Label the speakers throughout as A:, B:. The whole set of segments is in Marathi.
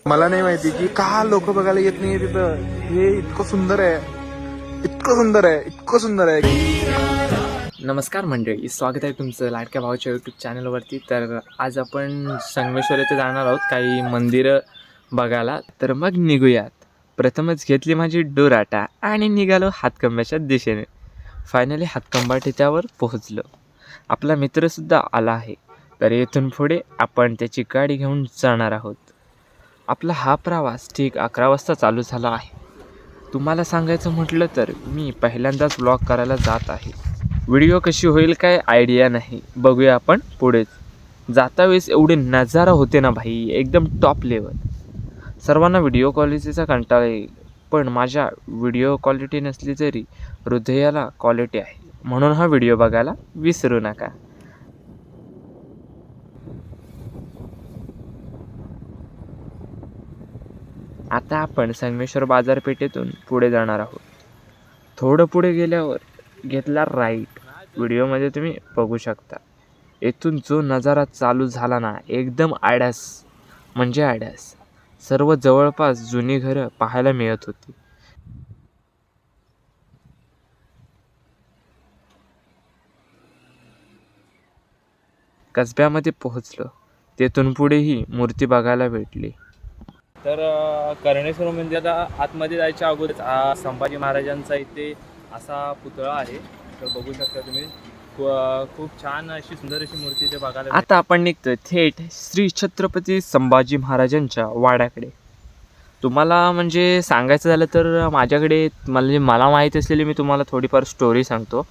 A: मला नाही माहिती की का लोक बघायला येत नाही तिथं. हे इतकं सुंदर आहे, इतकं सुंदर आहे, इतकं सुंदर आहे.
B: नमस्कार मंडळी, स्वागत आहे तुमचं लाडक्या भावाच्या यूट्यूब चॅनलवरती. तर आज आपण संगमेश्वर येथे जाणार आहोत काही मंदिरं बघायला. तर मग निघूयात. प्रथमच घेतली माझी डोराटा आणि निघालो हातकंब्याच्या दिशेने. फायनली हातकंबा ठिकाणावर पोहोचलो. आपला मित्रसुद्धा आला आहे. तर येथून पुढे आपण त्याची गाडी घेऊन जाणार आहोत. आपला हा प्रवास ठीक 11 वाजता चालू झाला आहे. तुम्हाला सांगायचं म्हटलं तर मी पहिल्यांदाच व्लॉग करायला जात आहे. व्हिडिओ कशी होईल काय आयडिया नाही, बघूया आपण पुढेच. जाता वेळेस एवढे नजारा होते ना भाई, एकदम टॉप लेवल. सर्वांना व्हिडिओ क्वालिटीचा कंटाळा येईल, पण माझ्या व्हिडिओ क्वालिटी नसली तरी हृदयाला क्वालिटी आहे, म्हणून हा व्हिडिओ बघायला विसरू नका. आता आपण संगमेश्वर बाजारपेठेतून पुढे जाणार आहोत. थोडं पुढे गेल्यावर घेतला राईट. व्हिडिओमध्ये तुम्ही बघू शकता. येथून जो नजारा चालू झाला ना, एकदम आड्यास म्हणजे आड्यास. सर्व जवळपास जुनी घरं पाहायला मिळत होती. कसब्यामध्ये पोहोचलो. तेथून पुढे ही मूर्ती बघायला भेटली. तर कर्णेश्वर मंदिराला आतमध्ये जायच्या अगोदर संभाजी महाराजांचा इथे असा पुतळा आहे. तर बघू शकता तुम्ही, खूप छान अशी सुंदर अशी मूर्ती इथे बघायला. आता आपण निघतोय थेट श्री छत्रपती संभाजी महाराजांच्या वाड्याकडे. तुम्हाला म्हणजे सांगायचं झालं तर माझ्याकडे मला माहीत असलेली मी तुम्हाला थोडीफार स्टोरी सांगतो.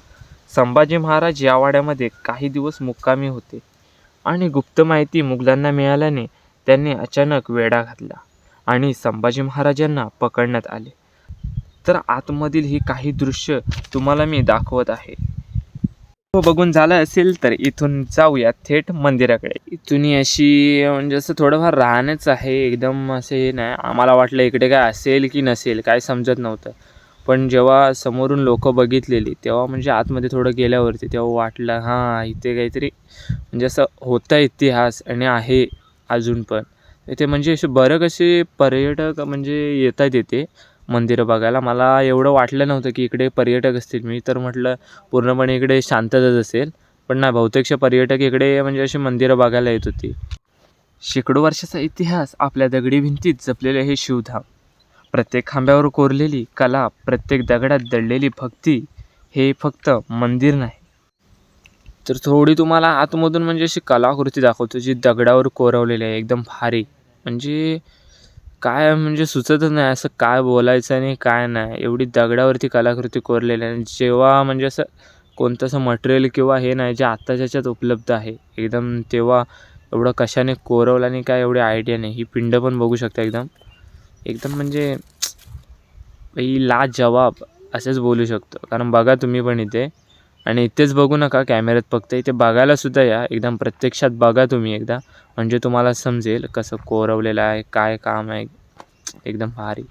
B: संभाजी महाराज या वाड्यामध्ये काही दिवस मुक्कामी होते आणि गुप्त माहिती मुघलांना मिळाल्याने त्यांनी अचानक वेढा घातला आणि संभाजी महाराजांना पकडण्यात आले. तर आतमधील ही काही दृश्य तुम्हाला मी दाखवत आहे. बघून झालं असेल तर इथून जाऊया थेट मंदिराकडे. इथून अशी म्हणजे असं थोडंफार राहणंच आहे, एकदम असं हे नाही. आम्हाला वाटलं इकडे काय असेल की नसेल, काय समजत नव्हतं. पण जेव्हा समोरून लोक बघितलेली तेव्हा म्हणजे आतमध्ये थोडं गेल्यावरती तेव्हा वाटलं हां इथे काहीतरी म्हणजे असं होता इतिहास आणि आहे अजून पण इथे. म्हणजे असे बरं कसे पर्यटक म्हणजे येतात इथे मंदिरं बघायला. मला एवढं वाटलं नव्हतं की इकडे पर्यटक असतील. मी तर म्हटलं पूर्णपणे इकडे शांतताच असेल, पण नाही, बहुतेकशे पर्यटक इकडे म्हणजे अशी मंदिरं बघायला येत होती. शेकडो वर्षाचा इतिहास आपल्या दगडी भिंतीत जपलेले हे शिवधाम. प्रत्येक खांब्यावर कोरलेली कला, प्रत्येक दगडात दडलेली भक्ती, हे फक्त मंदिर नाही तर थोडी तुम्हाला आतमधून म्हणजे अशी कलाकृती दाखवतो जी दगडावर कोरवलेली आहे. एकदम भारी म्हणजे काय म्हणजे सुचतच नाही असं काय बोलायचं आणि काय नाही. एवढी दगडावरती कलाकृती कोरलेली आहे. जेव्हा म्हणजे असं कोणतं असं मटेरियल किंवा हे नाही जे आत्ताच्या ह्याच्यात उपलब्ध आहे एकदम, तेव्हा एवढं कशाने कोरवलं आणि काय एवढी आयडिया नाही. ही पिंड पण बघू शकता, एकदम एकदम म्हणजे लाजवाब असंच बोलू शकतो. कारण बघा तुम्ही पण इथे, आणि इथेच बघू नका कॅमेऱ्यात, फक्त इथे बघायला सुद्धा या. एकदम प्रत्यक्षात बघा तुम्ही एकदा, म्हणजे तुम्हाला समजेल कसं कोरवलेलं आहे, काय काम आहे. एकदम भारी.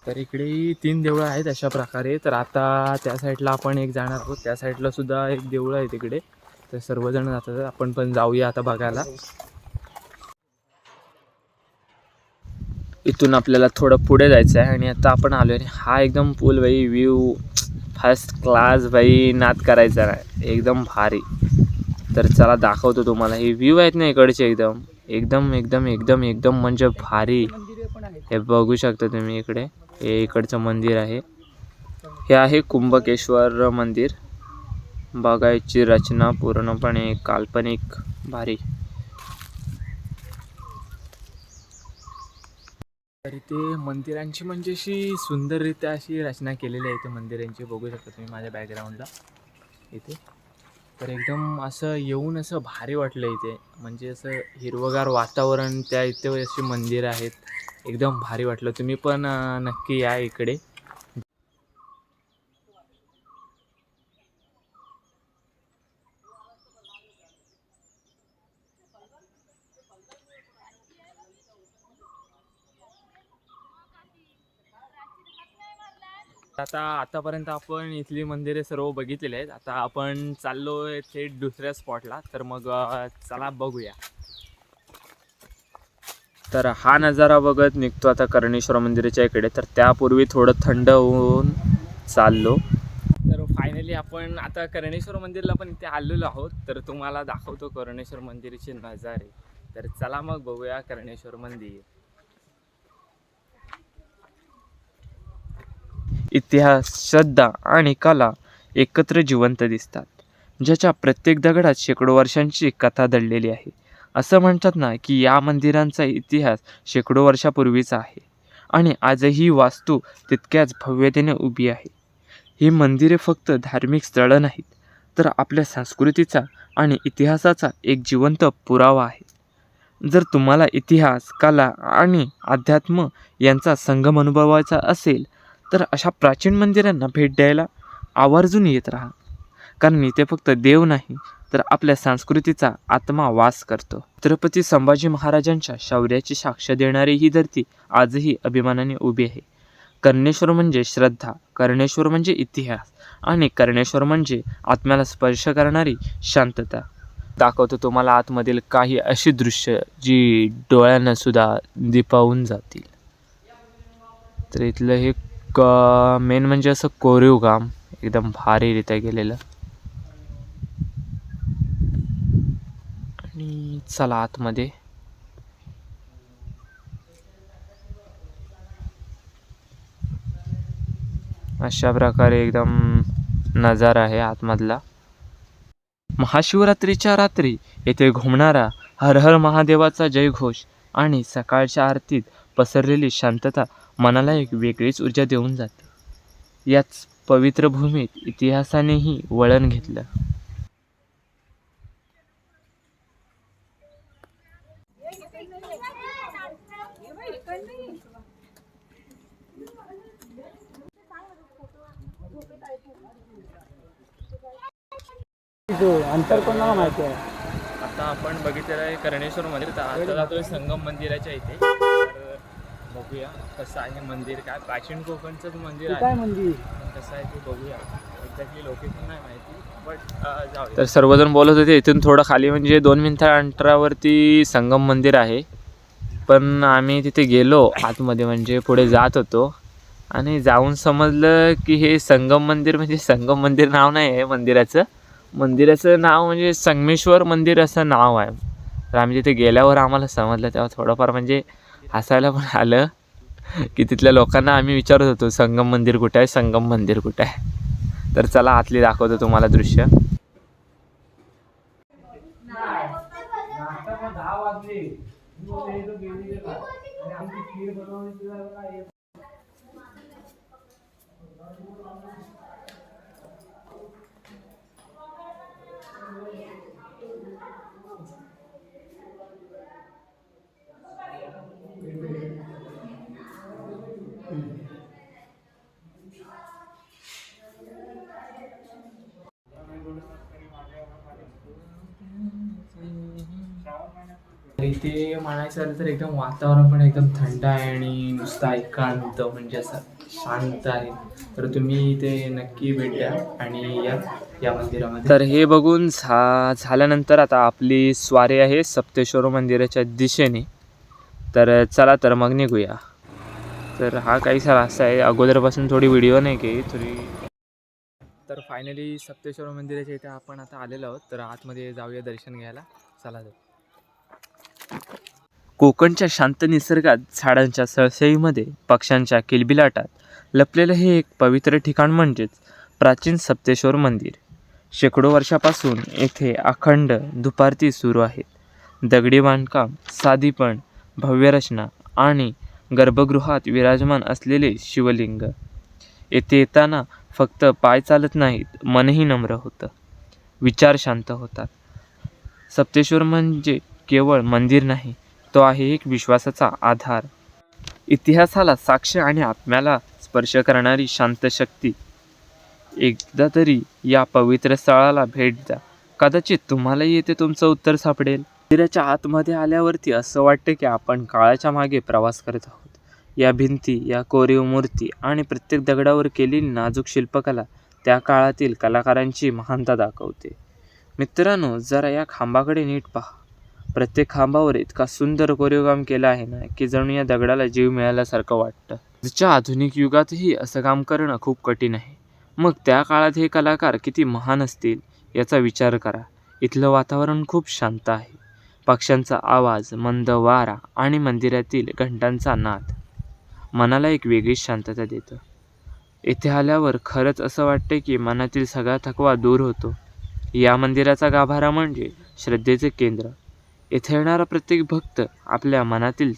B: तर इकडेही 3 देवळं आहेत अशा प्रकारे. तर आता त्या साईडला आपण एक जाणार आहोत. त्या साईडला सुद्धा एक देऊळ आहे तिकडे. तर सर्वजण जातात, आपण पण जाऊया आता बघायला. इथून आपल्याला थोडं पुढे जायचं आहे आणि आता आपण आलो आहे. हा एकदम पूल भाई, व्ह्यू फर्स्ट क्लास भाई, नाद करायचा नाही, एकदम भारी. तर चला दाखवतो तुम्हाला. हे व्ह्यू आहेत ना इकडचे, एकदम एकदम एकदम एकदम एकदम म्हणजे भारी. हे बघू शकता तुम्ही इकडे, हे इकडचं मंदिर आहे. हे आहे कुंभकेश्वर मंदिर. बघायची रचना पूर्णपणे काल्पनिक, भारी. तर इथे मंदिरांची म्हणजे अशी सुंदररित्या अशी रचना केलेली आहे इथे मंदिरांची. बघू शकता तुम्ही माझ्या बॅकग्राऊंडला इथे. तर एकदम असं येऊन असं भारी वाटलं इथे. म्हणजे असं हिरवगार वातावरण, त्या इथे अशी मंदिरं आहेत, एकदम भारी वाटलं. तुम्ही पण नक्की या इकडे. आतापर्यंत आपण इथली मंदिरे सर्व बघितलेली आहेत. आता आपण चाललो आहे थेट दुसऱ्या स्पॉटला. तर मग चला बघूया. तर हा नजारा बघत निघतो आता कर्णेश्वर मंदिराच्या इकडे. तर त्यापूर्वी थोडं थंड होऊन चाललो. तर फायनली आपण आता कर्णेश्वर मंदिरला पण इथे आलेलो आहोत. तर तुम्हाला दाखवतो कर्णेश्वर मंदिराचे नजारे. तर चला मग बघूया कर्णेश्वर मंदिर. इतिहास, श्रद्धा आणि कला एकत्र जिवंत दिसतात, ज्याच्या प्रत्येक दगडात शेकडो वर्षांची कथा दडलेली आहे. असं म्हणतात ना की या मंदिरांचा इतिहास शेकडो वर्षापूर्वीचा आहे आणि आजही वास्तू तितक्याच भव्यतेने उभी आहे. ही मंदिरे फक्त धार्मिक स्थळं नाहीत, तर आपल्या संस्कृतीचा आणि इतिहासाचा एक जिवंत पुरावा आहे. जर तुम्हाला इतिहास, कला आणि अध्यात्म यांचा संगम अनुभवायचा असेल तर अशा प्राचीन मंदिरांना भेट द्यायला आवर्जून येत राहा. कारण इथे फक्त देव नाही तर आपल्या संस्कृतीचा आत्मा वास करतो. छत्रपती संभाजी महाराजांच्या शौर्याची साक्ष देणारी ही धरती आजही अभिमानाने उभी आहे. कर्णेश्वर म्हणजे श्रद्धा, कर्णेश्वर म्हणजे इतिहास आणि कर्णेश्वर म्हणजे आत्म्याला स्पर्श करणारी शांतता. दाखवतो तुम्हाला आतमधील काही अशी दृश्य जी डोळ्यांना सुद्धा दिपावून जातील. तर इथलं हे मेन म्हणजे असं कोरीव काम एकदम भारीरित्या गेलेलं. आणि चला आतमध्ये. अशा प्रकारे एकदम नजारा आहे आतमधला. महाशिवरात्रीच्या रात्री येथे घुमणारा हर हर महादेवाचा जयघोष आणि सकाळच्या आरतीत पसरलेली शांतता मनाला एक वेगळीच ऊर्जा देऊन जाते. याच पवित्र भूमीत इतिहासानेही वळण घेतलं.
C: अंतर कोणाला माहिती आहे.
B: आता आपण बघितलेलं आहे कर्णेश्वर मंदिर. तर आता जातोय संगम मंदिराच्या इथे. तर बघूया कसं आहे मंदिर. काय प्राचीन कोकणचंच मंदिर आहे.
C: काय मंदिर
B: कसं आहे ते बघूया. एक्झॅक्टली लोकेशन नाही माहिती बट जाऊया. तर सर्वजण बोलत होते इथून थोडं खाली म्हणजे 2 मिनिटा अंतरावरती संगम मंदिर आहे. पण आम्ही तिथे गेलो आतमध्ये म्हणजे पुढे जात होतो आणि जाऊन समजलं की हे संगम मंदिर म्हणजे संगम मंदिर नाव नाही आहे मंदिराचं. मंदिराचं नाव म्हणजे संगमेश्वर मंदिर असं नाव आहे. तर आम्ही तिथे गेल्यावर आम्हाला समजलं तेव्हा थोडंफार म्हणजे हसायला पण आलं की तिथल्या लोकांना आम्ही विचारत होतो संगम मंदिर कुठं आहे, संगम मंदिर कुठं आहे. तर चला आतली दाखवतो तुम्हाला दृश्य.
C: 10 वाजले.
B: इथे म्हणायचं झालं तर एकदम वातावरण पण एकदम थंड आहे आणि नुसता एकांत म्हणजे असं शांत आहे. तर तुम्ही इथे नक्की भेट द्या आणि या मंदिरामध्ये. तर हे बघून झाल्यानंतर आता आपली स्वारी आहे सप्तेश्वर मंदिराच्या दिशेने. तर चला तर मग निघूया. तर हा काहीसा रस्ता आहे. अगोदरपासून थोडी व्हिडिओ नाही की थोडी. तर फायनली सप्तेश्वर मंदिराच्या इथे आपण आता आलेलो आहोत. तर आतमध्ये जाऊया दर्शन घ्यायला. चला जाऊ. कोकणच्या शांत निसर्गात, झाडांच्या सळसळीमध्ये, पक्ष्यांच्या किलबिलाटात लपलेलं हे एक पवित्र ठिकाण म्हणजेच प्राचीन सप्तेश्वर मंदिर. शेकडो वर्षापासून येथे अखंड धुपारती सुरू आहेत. दगडी बांधकाम, साधीपण, भव्य रचना आणि गर्भगृहात विराजमान असलेले शिवलिंग. येथे येताना फक्त पाय चालत नाहीत, मनही नम्र होतं, विचार शांत होतात. सप्तेश्वर म्हणजे केवळ मंदिर नाही, तो आहे एक विश्वासाचा आधार, इतिहासाला साक्ष आणि आत्म्याला स्पर्श करणारी शांत शक्ती. एकदा तरी या पवित्र स्थळाला भेट द्या. कदाचित तुम्हालाही येथे तुमचं उत्तर सापडेल. मंदिराच्या आतमध्ये आल्यावरती असं वाटतं की आपण काळाच्या मागे प्रवास करत आहोत. या भिंती, या कोरीव मूर्ती आणि प्रत्येक दगडावर केलेली नाजूक शिल्पकला त्या काळातील कलाकारांची महानता दाखवते. मित्रांनो, जरा या खांबाकडे नीट पहा. प्रत्येक खांबावर इतका सुंदर कोरीवकाम केलं आहे ना की जणू या दगडाला जीव मिळाल्यासारखं वाटतं. आजच्या आधुनिक युगातही असं काम करणं खूप कठीण आहे. मग त्या काळात हे कलाकार किती महान असतील याचा विचार करा. इथलं वातावरण खूप शांत आहे. पक्ष्यांचा आवाज, मंद वारा आणि मंदिरातील घंटांचा नाद मनाला एक वेगळीच शांतता देतं. इथे आल्यावर खरंच असं वाटतं की मनातील सगळा थकवा दूर होतो. या मंदिराचा गाभारा म्हणजे श्रद्धेचे केंद्र. इथे येणारा प्रत्येक भक्त आपल्या मनातील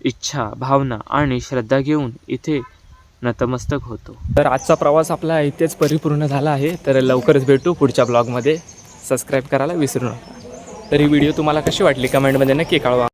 B: इच्छा, भावना आणि श्रद्धा घेऊन इथे नतमस्तक होतो.
C: तर आजचा प्रवास आपला इथेच परिपूर्ण झाला आहे. तर लवकरच भेटू पुढच्या ब्लॉगमध्ये. सबस्क्राईब करायला विसरू नका. तर ही व्हिडिओ तुम्हाला कशी वाटली कमेंटमध्ये नक्की कळवा.